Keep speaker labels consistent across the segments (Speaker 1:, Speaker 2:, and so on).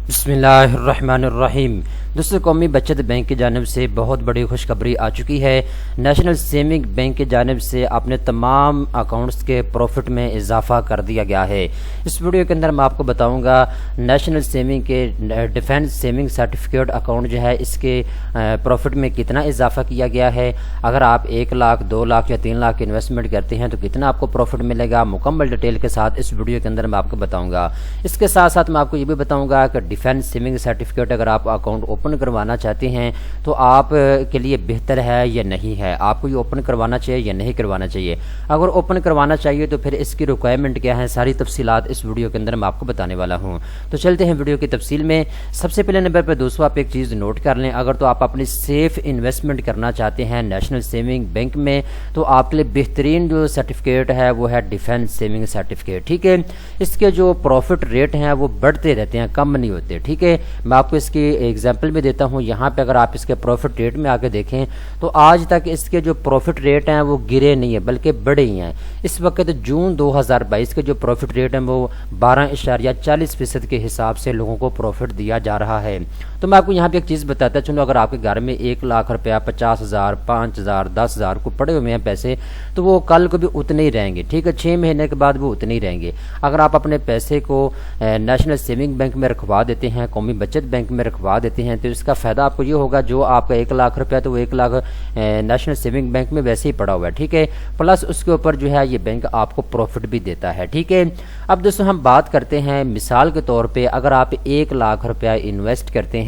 Speaker 1: बिस्मिल्लाहिर्रहमानिर्रहीम। दोस्तों, कौमी बचत बैंक की जानिब से बहुत बड़ी खुशखबरी आ चुकी है। नेशनल सेविंग बैंक की जानिब से अपने तमाम अकाउंट्स के प्रॉफिट में इजाफा कर दिया गया है। इस वीडियो के अंदर मैं आपको बताऊंगा नेशनल सेविंग के डिफेंस सेविंग सर्टिफिकेट अकाउंट जो है इसके प्रॉफिट में कितना इजाफा किया गया है। अगर आप 1 लाख 2 लाख या 3 लाख इन्वेस्टमेंट करते हैं तो कितना आपको प्रॉफिट मिलेगा, मुकम्मल डिटेल के साथ इस वीडियो के अंदर मैं आपको बताऊँगा। इसके साथ साथ मैं आपको ये भी बताऊँगा कि डिफेंस सेविंग सर्टिफिकेट अगर आप अकाउंट ओपन करवाना चाहते हैं तो आप के लिए बेहतर है या नहीं है, आपको ये ओपन करवाना चाहिए या नहीं करवाना चाहिए। अगर ओपन करवाना चाहिए तो फिर इसकी रिक्वायरमेंट क्या है, सारी तफसीलात इस वीडियो के अंदर मैं आपको बताने वाला हूँ। तो चलते हैं वीडियो की तफसील में। सबसे पहले नंबर पर दोस्तों आप एक चीज़ नोट कर लें, अगर तो आप अपनी सेफ इन्वेस्टमेंट करना चाहते हैं नेशनल सेविंग बैंक में तो आपके लिए बेहतरीन जो सर्टिफिकेट है वो है डिफेंस सेविंग सर्टिफिकेट। ठीक है, इसके जो प्रॉफिट रेट हैं वो बढ़ते रहते हैं, कम नहीं होते। ठीक है, मैं आपको इसकी एग्जांपल भी देता हूं। यहाँ पे अगर आप इसके प्रॉफिट रेट में आके देखें तो आज तक इसके जो प्रॉफिट रेट हैं वो गिरे नहीं है बल्कि बढ़े ही हैं। इस वक्त जून 2022 के जो प्रॉफिट रेट हैं वो 12.40% के हिसाब से लोगों को प्रॉफिट दिया जा रहा है। तो मैं आपको यहाँ पे एक चीज़ बताता चलूँ, अगर आपके घर में 1 लाख रुपया, 50,000, 5,000, 10,000 को पड़े हुए हैं पैसे तो वो कल को भी उतने ही रहेंगे। ठीक है, 6 महीने के बाद वो उतने ही रहेंगे। अगर आप अपने पैसे को नेशनल सेविंग बैंक में रखवा देते हैं, कौमी बचत बैंक में रखवा देते हैं तो इसका फ़ायदा आपको ये होगा, जो आपका 1 लाख रुपया तो वो 1 लाख नेशनल सेविंग बैंक में वैसे ही पड़ा हुआ है। ठीक है, प्लस उसके ऊपर जो है ये बैंक आपको प्रॉफिट भी देता है। ठीक है, अब दोस्तों हम बात करते हैं मिसाल के तौर पे अगर आप 1 लाख रुपया इन्वेस्ट करते हैं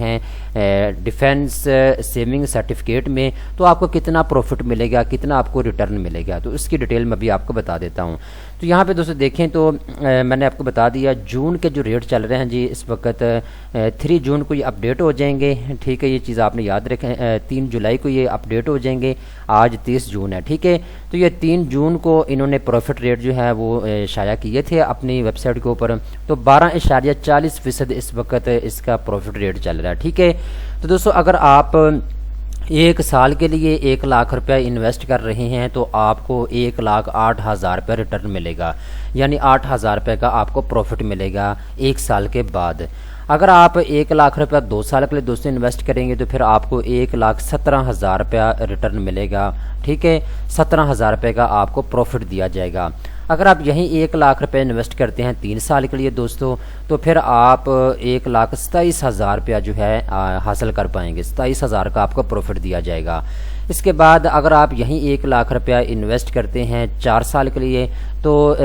Speaker 1: डिफेंस सेविंग सर्टिफिकेट में तो आपको कितना प्रॉफिट मिलेगा, कितना आपको रिटर्न मिलेगा, तो इसकी डिटेल मैं भी आपको बता देता हूँ। तो यहाँ पे दोस्तों देखें तो मैंने आपको बता दिया जून के जो रेट चल रहे हैं जी, इस वक्त 3 जून को ये अपडेट हो जाएंगे। ठीक है, ये चीज़ आपने याद रखें, 3 जुलाई को ये अपडेट हो जाएंगे। आज 30 जून है। ठीक है, तो ये 3 जून को इन्होंने प्रॉफिट रेट जो है वो शाया किए थे अपनी वेबसाइट के ऊपर, तो 12.40% इस वक्त इसका प्रॉफिट रेट चल रहा है। ठीक है, तो दोस्तों अगर आप 1 साल के लिए 1 लाख रुपया इन्वेस्ट कर रहे हैं तो आपको 1,08,000 रुपये रिटर्न मिलेगा, यानी 8,000 रुपये का आपको प्रॉफिट मिलेगा 1 साल के बाद। अगर आप 1 लाख रुपया 2 साल के लिए दोस्तों इन्वेस्ट करेंगे तो फिर आपको 1,17,000 रुपया रिटर्न मिलेगा। ठीक है, 17,000 रुपये का आपको प्रॉफिट दिया जाएगा। अगर आप यहीं 1 लाख रुपये इन्वेस्ट करते हैं 3 साल के लिए दोस्तों तो फिर आप 1,27,000 रुपया जो है हासिल कर पाएंगे। 27,000 का आपको प्रॉफिट दिया जाएगा। इसके बाद अगर आप यहीं 1 लाख रुपया इन्वेस्ट करते हैं 4 साल के लिए तो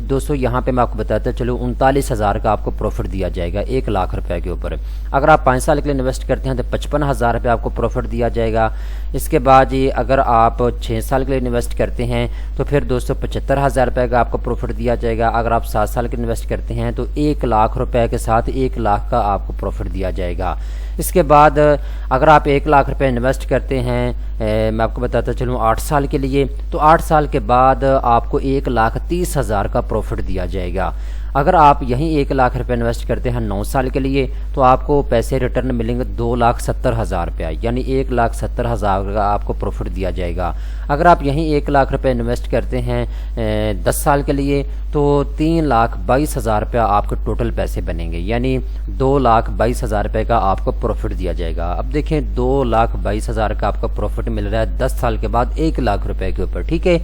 Speaker 1: दोस्तों यहाँ पे मैं आपको बताता चलूँ 39,000 का आपको प्रॉफिट दिया जाएगा 1 लाख रुपये के ऊपर। अगर आप 5 साल के लिए इन्वेस्ट करते हैं तो 55,000 रुपये आपको प्रॉफिट दिया जाएगा। इसके बाद ये अगर आप 6 साल के लिए इन्वेस्ट करते हैं तो फिर दोस्तों 75,000 रुपये का आपको प्रॉफिट दिया जाएगा। अगर आप 7 साल के इन्वेस्ट करते हैं तो 1 लाख रुपये के साथ 1 लाख का आपको प्रॉफिट दिया जाएगा। इसके बाद अगर आप 1 लाख रुपये इन्वेस्ट करते हैं मैं आपको बताता चलूँ 8 साल के लिए तो 8 साल के बाद आपको 1,30,000 का प्रॉफिट दिया जाएगा। अगर आप यहीं 1 लाख रुपये इन्वेस्ट करते हैं 9 साल के लिए तो आपको पैसे रिटर्न मिलेंगे 2,70,000 रुपया, यानी 1,70,000 का आपको प्रॉफिट दिया जाएगा। अगर आप यहीं 1 लाख रुपये इन्वेस्ट करते हैं 10 साल के लिए तो 3,22,000 रुपया आपके टोटल पैसे बनेंगे, यानी 2,22,000 रुपये का आपको प्रॉफिट दिया जाएगा। अब देखें 2,22,000 का आपका प्रॉफिट मिल रहा है 10 साल के बाद 1 लाख रुपये के ऊपर। ठीक है,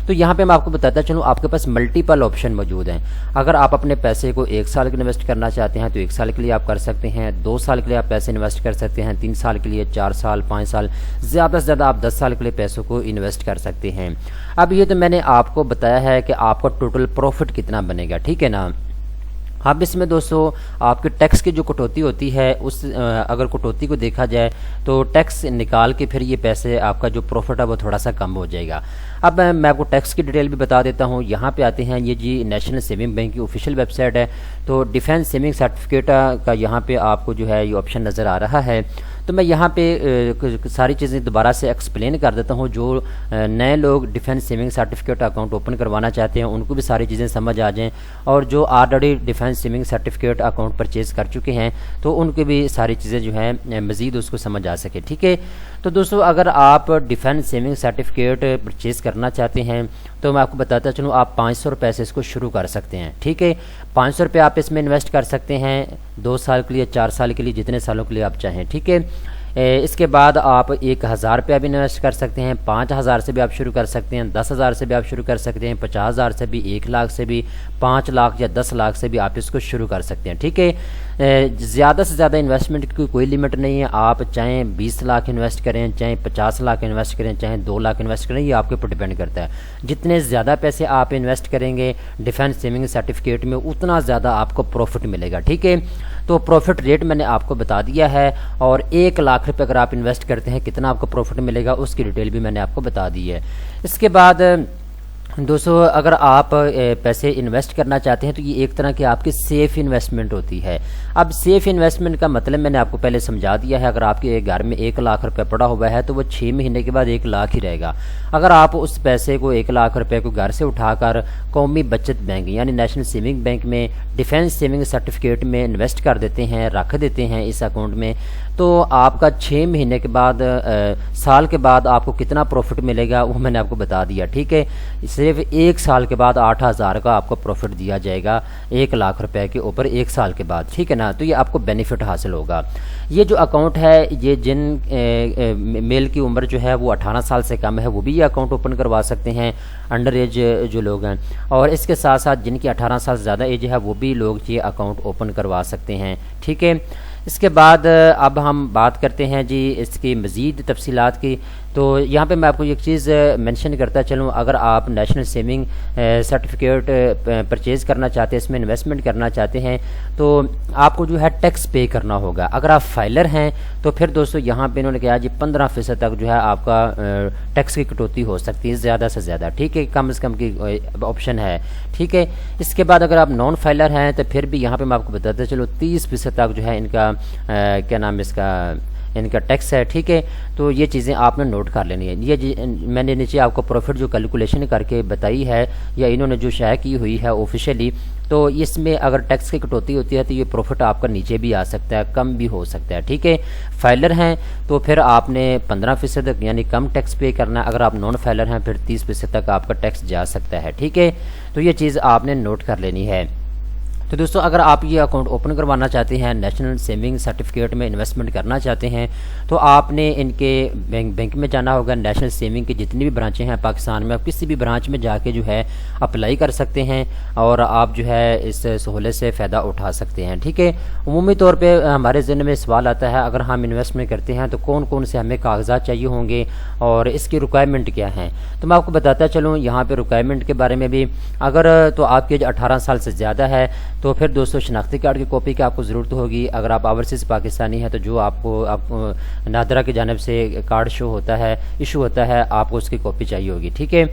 Speaker 1: तो यहाँ पे मैं आपको बताता चलूँ आपके पास मल्टीपल ऑप्शन मौजूद हैं। अगर आप अपने पैसे को 1 साल के इन्वेस्ट करना चाहते हैं तो 1 साल के लिए आप कर सकते हैं, 2 साल के लिए आप पैसे इन्वेस्ट कर सकते हैं, 3 साल के लिए, 4 साल, 5 साल, ज़्यादा से ज़्यादा आप 10 साल के लिए पैसों को इन्वेस्ट कर सकते हैं। अब ये तो मैंने आपको बताया है कि आपका टोटल प्रॉफिट कितना बनेगा। ठीक है ना। अब इसमें दोस्तों आपके टैक्स की जो कटौती होती है उस अगर कटौती को देखा जाए तो टैक्स निकाल के फिर ये पैसे आपका जो प्रॉफिट है वो थोड़ा सा कम हो जाएगा। अब मैं आपको टैक्स की डिटेल भी बता देता हूँ। यहाँ पे आते हैं, ये जी नेशनल सेविंग बैंक की ऑफिशियल वेबसाइट है। तो डिफेंस सेविंग सर्टिफिकेट का यहाँ पे आपको जो है ये ऑप्शन नज़र आ रहा है। तो मैं यहाँ पे सारी चीज़ें दोबारा से एक्सप्लेन कर देता हूँ। जो नए लोग defence saving certificate account open करवाना चाहते हैं उनको भी सारी चीज़ें समझ आ जाएँ, और जो already defence saving certificate account purchase कर चुके हैं तो उनको भी सारी चीज़ें जो हैं मज़ीद उसको समझ आ सके। ठीक है, तो दोस्तों अगर आप डिफेंस सेविंग सर्टिफिकेट परचेज़ करना चाहते हैं तो मैं आपको बताता चलूँ आप 500 रुपये से इसको शुरू कर सकते हैं। ठीक है, 500 रुपये आप इसमें इन्वेस्ट कर सकते हैं 2 साल के लिए, 4 साल के लिए, जितने सालों के लिए आप चाहें। ठीक है, इसके बाद आप 1000 रुपया भी इन्वेस्ट कर सकते हैं, 5000 से भी आप शुरू कर सकते हैं, 10,000 से भी आप शुरू कर सकते हैं, 50,000 से भी, 1 लाख से भी, 5 लाख या 10 लाख से भी आप इसको शुरू कर सकते हैं। ठीक है, ज़्यादा से ज़्यादा इन्वेस्टमेंट की कोई लिमिट नहीं है। आप चाहे 20 लाख इन्वेस्ट करें, चाहे 50 लाख इन्वेस्ट करें, चाहे 2 लाख इन्वेस्ट करें, ये आपके ऊपर डिपेंड करता है। जितने ज़्यादा पैसे आप इन्वेस्ट करेंगे डिफेंस सेविंग सर्टिफिकेट में, उतना ज़्यादा आपको प्रॉफिट मिलेगा। ठीक है, तो प्रॉफिट रेट मैंने आपको बता दिया है, और 1 लाख रुपये अगर आप इन्वेस्ट करते हैं कितना आपको प्रॉफिट मिलेगा उसकी डिटेल भी मैंने आपको बता दी है। इसके बाद दोस्तों, अगर आप पैसे इन्वेस्ट करना चाहते हैं तो ये एक तरह की आपकी सेफ़ इन्वेस्टमेंट होती है। अब सेफ़ इन्वेस्टमेंट का मतलब मैंने आपको पहले समझा दिया है। अगर आपके घर में 1 लाख रुपये पड़ा हुआ है तो वो 6 महीने के बाद 1 लाख ही रहेगा। अगर आप उस पैसे को 1 लाख रुपये को घर से उठाकर कौमी बचत बैंक यानी नेशनल सेविंग बैंक में डिफेंस सेविंग सर्टिफिकेट में इन्वेस्ट कर देते हैं, रख देते हैं इस अकाउंट में, तो आपका 6 महीने के बाद, साल के बाद आपको कितना प्रॉफिट मिलेगा वो मैंने आपको बता दिया। ठीक है, सिर्फ 1 साल के बाद 8000 का आपको प्रॉफिट दिया जाएगा 1 लाख रुपए के ऊपर 1 साल के बाद। ठीक है ना, तो ये आपको बेनिफिट हासिल होगा। ये जो अकाउंट है, ये जिन मेल की उम्र जो है वो 18 साल से कम है वो भी ये अकाउंट ओपन करवा सकते हैं, अंडर एज जो लोग हैं, और इसके साथ साथ जिनकी 18 साल से ज़्यादा एज है वो भी लोग ये अकाउंट ओपन करवा सकते हैं। ठीक है, इसके बाद अब हम बात करते हैं जी इसकी मज़ीद तफसीलात की। तो यहाँ पे मैं आपको एक चीज़ मेंशन करता चलूँ, अगर आप नेशनल सेविंग सर्टिफिकेट परचेज़ करना चाहते हैं, इसमें इन्वेस्टमेंट करना चाहते हैं, तो आपको जो है टैक्स पे करना होगा। अगर आप फाइलर हैं तो फिर दोस्तों यहाँ पे इन्होंने कहा जी 15% तक जो है आपका टैक्स की कटौती हो सकती है, ज़्यादा से ज़्यादा। ठीक है, कम से कम की ऑप्शन है। ठीक है, इसके बाद अगर आप नॉन फाइलर हैं तो फिर भी यहाँ पर मैं आपको बताता चलो 30% तक जो है इनका क्या नाम इनका टैक्स है। ठीक है, तो ये चीज़ें आपने नोट कर लेनी है। ये मैंने नीचे आपको प्रॉफिट जो कैलकुलेशन करके बताई है या इन्होंने जो शाया की हुई है ऑफिशियली, तो इसमें अगर टैक्स की कटौती होती है तो ये प्रॉफिट आपका नीचे भी आ सकता है, कम भी हो सकता है। ठीक है, फाइलर हैं तो फिर आपने 15% यानी कम टैक्स पे करना है। अगर आप नॉन फाइलर हैं फिर 30% तक आपका टैक्स जा सकता है। ठीक है, तो ये चीज़ आपने नोट कर लेनी है। तो दोस्तों, अगर आप ये अकाउंट ओपन करवाना चाहते हैं, नेशनल सेविंग सर्टिफिकेट में इन्वेस्टमेंट करना चाहते हैं, तो आपने इनके बैंक में जाना होगा। नेशनल सेविंग की जितनी भी ब्रांचें हैं पाकिस्तान में, आप किसी भी ब्रांच में जाके जो है अप्लाई कर सकते हैं और आप जो है इस सहूलत से फ़ायदा उठा सकते हैं। ठीक है, उमूमी तौर पर हमारे ज़हन में सवाल आता है, अगर हम इन्वेस्टमेंट करते हैं तो कौन कौन से हमें कागजात चाहिए होंगे और इसकी रिक्वायरमेंट क्या हैं। तो मैं आपको बताता चलूँ यहाँ पर रिक्वायरमेंट के बारे में भी। अगर तो आपकी एज 18 साल से ज़्यादा है तो फिर दोस्तों शनाख्ती कार्ड की कॉपी की आपको ज़रूरत होगी। अगर आप ओवरसीज़ पाकिस्तानी हैं तो जो आपको नादरा की जानिब से कार्ड इशू होता है आपको उसकी कॉपी चाहिए होगी। ठीक है,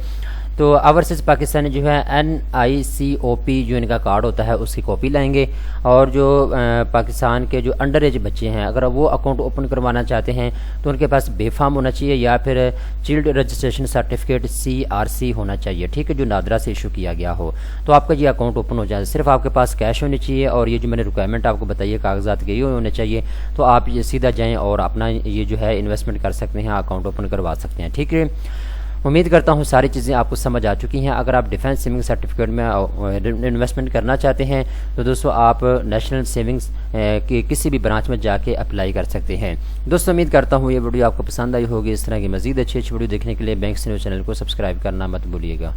Speaker 1: तो ओवरसीज़ पाकिस्तानी जो है NICOP जो इनका कार्ड होता है उसकी कॉपी लाएंगे, और जो पाकिस्तान के जो अंडर एज बच्चे हैं अगर वो अकाउंट ओपन करवाना चाहते हैं तो उनके पास बेफाम होना चाहिए या फिर चिल्ड रजिस्ट्रेशन सर्टिफिकेट CRC होना चाहिए। ठीक है, जो नादरा से इशू किया गया हो, तो आपका ये अकाउंट ओपन हो जाए। सिर्फ आपके पास कैश होनी चाहिए और ये जो मैंने रिक्वायरमेंट आपको बताइए कागजात के ये होने चाहिए, तो आप ये सीधा जाएँ और अपना ये जो है इन्वेस्टमेंट कर सकते हैं, अकाउंट ओपन करवा सकते हैं। ठीक है, उम्मीद करता हूँ सारी चीज़ें आपको समझ आ चुकी हैं। अगर आप डिफेंस सेविंग सर्टिफिकेट में इन्वेस्टमेंट करना चाहते हैं तो दोस्तों आप नेशनल सेविंग्स की किसी भी ब्रांच में जाके अप्लाई कर सकते हैं। दोस्तों उम्मीद करता हूँ ये वीडियो आपको पसंद आई होगी। इस तरह की मज़ीद अच्छी वीडियो देखने के लिए बैंक न्यूज़ चैनल को सब्सक्राइब करना मत भूलिएगा।